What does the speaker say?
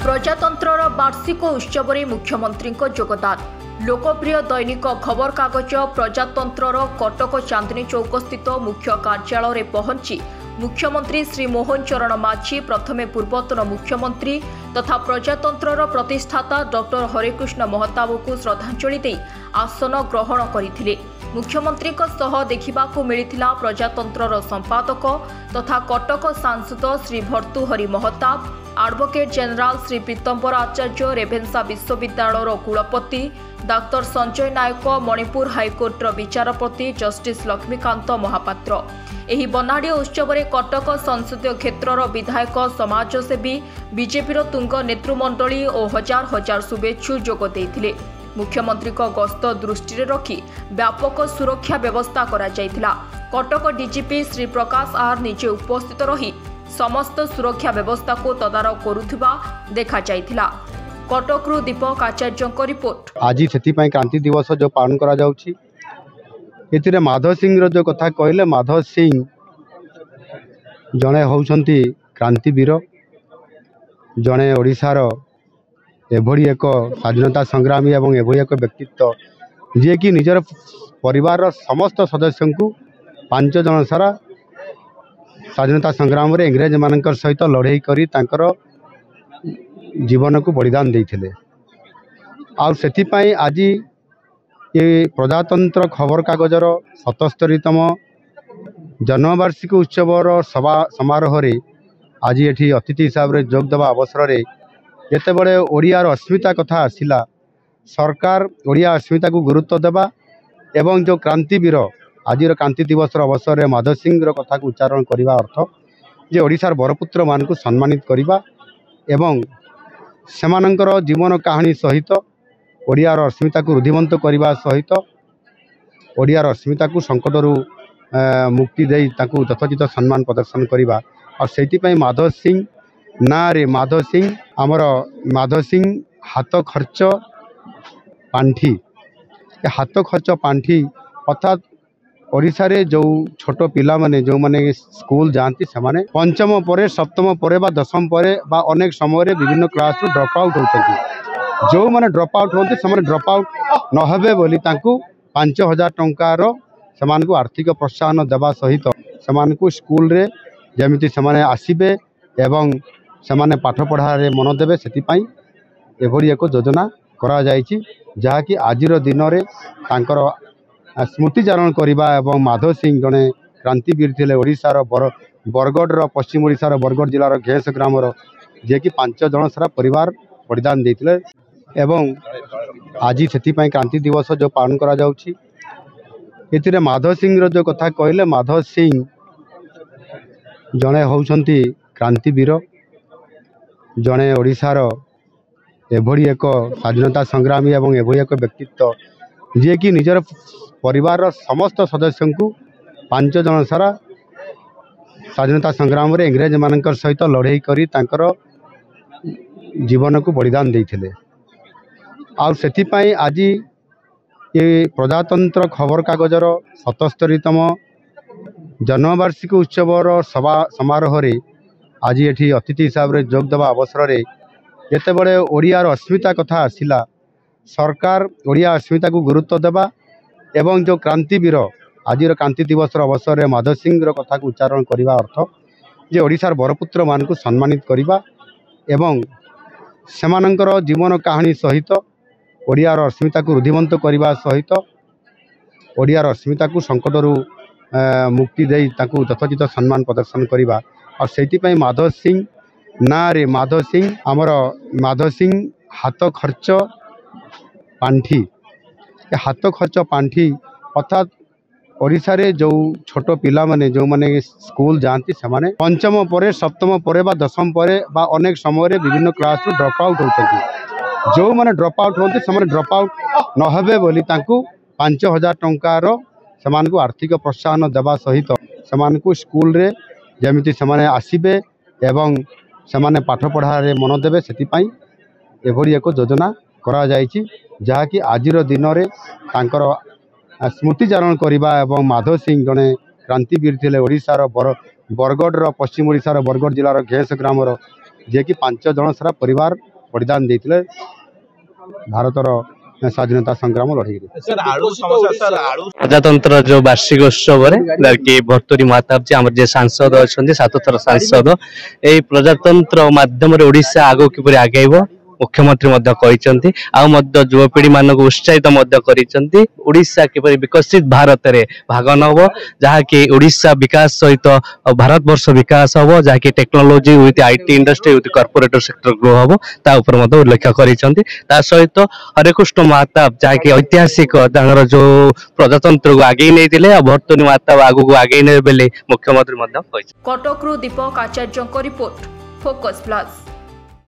प्रजातंत्रर वार्षिक उत्सव में मुख्यमंत्री योगदान। लोकप्रिय दैनिक खबर कागज प्रजातंत्रर कटक चांदनी चौक स्थित मुख्य कार्यालय में पहुंची मुख्यमंत्री श्री मोहन चरण माझी प्रथमे पूर्वतन मुख्यमंत्री तथा प्रजातंत्रर प्रतिष्ठाता डॉक्टर हरेकृष्ण महताब को श्रद्धांजलि दे आसन ग्रहण करथिले। मुख्यमंत्री देखा मिलता प्रजातंत्रर संपादक तथा कटक सांसद श्री भर्तृहरि महताब, एडवोकेट जनरल श्री पीतम्बर आचार्य, रेभेन्सा विश्वविद्यालय कुलपति डाक्टर संजय नायक, मणिपुर हाइकोर्टर विचारपति जस्टिस लक्ष्मीकांत महापात्र। एही बनाड़ी उत्सव में कटक संसदीय क्षेत्रर विधायक, समाजसेवी, बीजेपी तुंग नेतृमंडली और हजार हजार शुभेच्छु जोग देइथिले। मुख्यमंत्री गस्त दृष्टि रखी व्यापक सुरक्षा व्यवस्था करा जायथिला। कटक डीजीपी श्री प्रकाश आर निजे उपस्थित रही समस्त सुरक्षा व्यवस्था को तदारख करुथिबा देखा जायथिला। कटकरू दीपक आचार्य रिपोर्ट। आज से क्रांति दिवस जो पालन करा जाउछि एथिरे माधव सिंह जो कथा कहले, माधव सिंह जड़े होउछंती क्रांतिवीर, जड़े ओडिशार एभली एक स्वाधीनता संग्रामी एवं एभली एक व्यक्तित्व जे कि निजर परिवार समस्त सदस्य को 5 जन सारा स्वाधीनता संग्राम रे इंग्रेज मानकर सहित लड़ाई करी तांकर जीवन को बलिदान देइथिले। आउ सेति पई आज ये प्रजातंत्र खबर कागजर 77तम जन्मवार्षिक उत्सवर सभा समारोह रे आज एठी अतिथि हिसाब रे जोग देवा अवसर रे जेतेबेले ओडियार अस्मिता कथा आसिला, सरकार ओडिया अस्मिता को गुरुत्व देवा एवं जो क्रांतिवीर आज क्रांति दिवस अवसर में माधव सिंह कथा को उच्चारण करने अर्थ जे ओडिशार बरपुत्र मान को सम्मानित करने एवं सेमानंकर जीवन कहानी सहित ओडियार अस्मिता को रुधिमंत करने सहित ओडियार अस्मिता को संकटरू मुक्ति दे यथोचित सम्मान प्रदर्शन करने और से माधव सिंह ना रे माधव सिंह आमर माधव सिंह हाथ खर्च पांठी हाथ खर्च पांठी अर्थात ओडिशा रे जो छोट पिला माने जो माने स्कूल जाती से माने पंचम पर सप्तम पर बा दशम पर बा अनेक समय रे विभिन्न क्लास रू ड्रॉप आउट होती जो माने ड्रॉप आउट होती से ड्रॉप आउट नहबे बोली 5,000 टंकार समान को आर्थिक प्रोत्साहन देवा सहित समान को स्कूल रे जमिति समान आसीबे एवं समान पाठ पढ़ारे मन देवे से एभली एक योजना करा जायछि जहाँकि आजिर दिन में तांकर स्मृतिचारण करवा एवं माधव सिंह जड़े क्रांतिवीर थे ओडिशार बरगढ़ पश्चिम ओडिशार बरगढ़ जिलार घेस ग्रामर जे कि 5 जन सारा परिवार बलिदान देते एवं आज से क्रांति दिवस जो पालन करा जाउछि एथिरे माधव सिंह जो कथा कहले, माधव सिंह जड़े होउछंती क्रांतिवीर, जड़े ओडिशार एभली एक स्वाधीनता संग्रामी एवं एभली एक व्यक्तित्व जे कि निजर परिवार समस्त सदस्य को 5 जन सारा स्वाधीनता संग्राम रे इंग्रेज मानकर सहित लड़ाई करी तांकर जीवन को बलिदान देइथिले। आउ सेति पई आज ये प्रजातंत्र खबर कागजर 77तम जन्मवार्षिक उत्सवर सभा समारोह रे आज एठी अतिथि हिसाब रे जोग देवा अवसर रे जेतेबेले ओडियार अस्मिता कथा आसिला, सरकार ओडिया अस्मिता को गुरुत्व देवा एवं जो क्रांतिवीर आज क्रांति दिवस अवसर में माधव सिंह कथा को उच्चारण करने अर्थ जे ओडिशार बरपुत्र मान को सम्मानित करने एवं सेमानंकर जीवन कहानी सहित ओडियार अस्मिता को रुधिमंत करने सहित ओडियार अस्मिता को संकटरू मुक्ति दे यथोचित सम्मान प्रदर्शन करने और से माधव सिंह ना रे माधव सिंह आमर माधव सिंह हाथ खर्च पांठी हाथ खर्च पांठी अर्थात ओडिशा रे जो छोट पिला माने जो माने स्कूल जाती से माने पंचम पर सप्तम पर बा दशम पर बा अनेक समय रे विभिन्न क्लास रू ड्रॉप आउट होती जो माने ड्रॉप आउट होती से ड्रॉप आउट नहबे बोली 5,000 टंकार समान को आर्थिक प्रोत्साहन देवा सहित समान को स्कूल रे जमिति समान आसीबे एवं समान पाठ पढ़ारे मन देवे से एभली एक योजना करा जायछि जहाँकि आजिर दिन में तांकर स्मृतिचारण करवा एवं माधव सिंह जड़े क्रांतिवीर थे ओडिशार बरगढ़ पश्चिम ओडिशार बरगढ़ जिलार घेस ग्रामर जे कि 5 जन सारा परिवार बलिदान देते भारतर स्वाधीनता संग्राम लड़े। प्रजातंत्र जो वार्षिक उत्सव कि भर्तुरी महताब जी आम जे सांसद अच्छा 7 थर सांसद यही प्रजातंत्र मध्यम ओडिशा आग किपर आगेब मुख्यमंत्री युवपीढ़ी मान उत्साहित ओडिशा किपर विकसित भारत में भाग नब जहाँकि ओडिशा विकास सहित भारत वर्ष विकास हम जहाँकि technology with IT industry with corporate sector grow हम तापर उल्लेख कर सहित हरेकृष्ण महताब जहाँकि ऐतिहासिक जो प्रजातंत्र को आगे नहीं भर्तुरी महताब आगू आगे ने मुख्यमंत्री कटकरू दीपक आचार्य रिपोर्ट फोकस प्लस।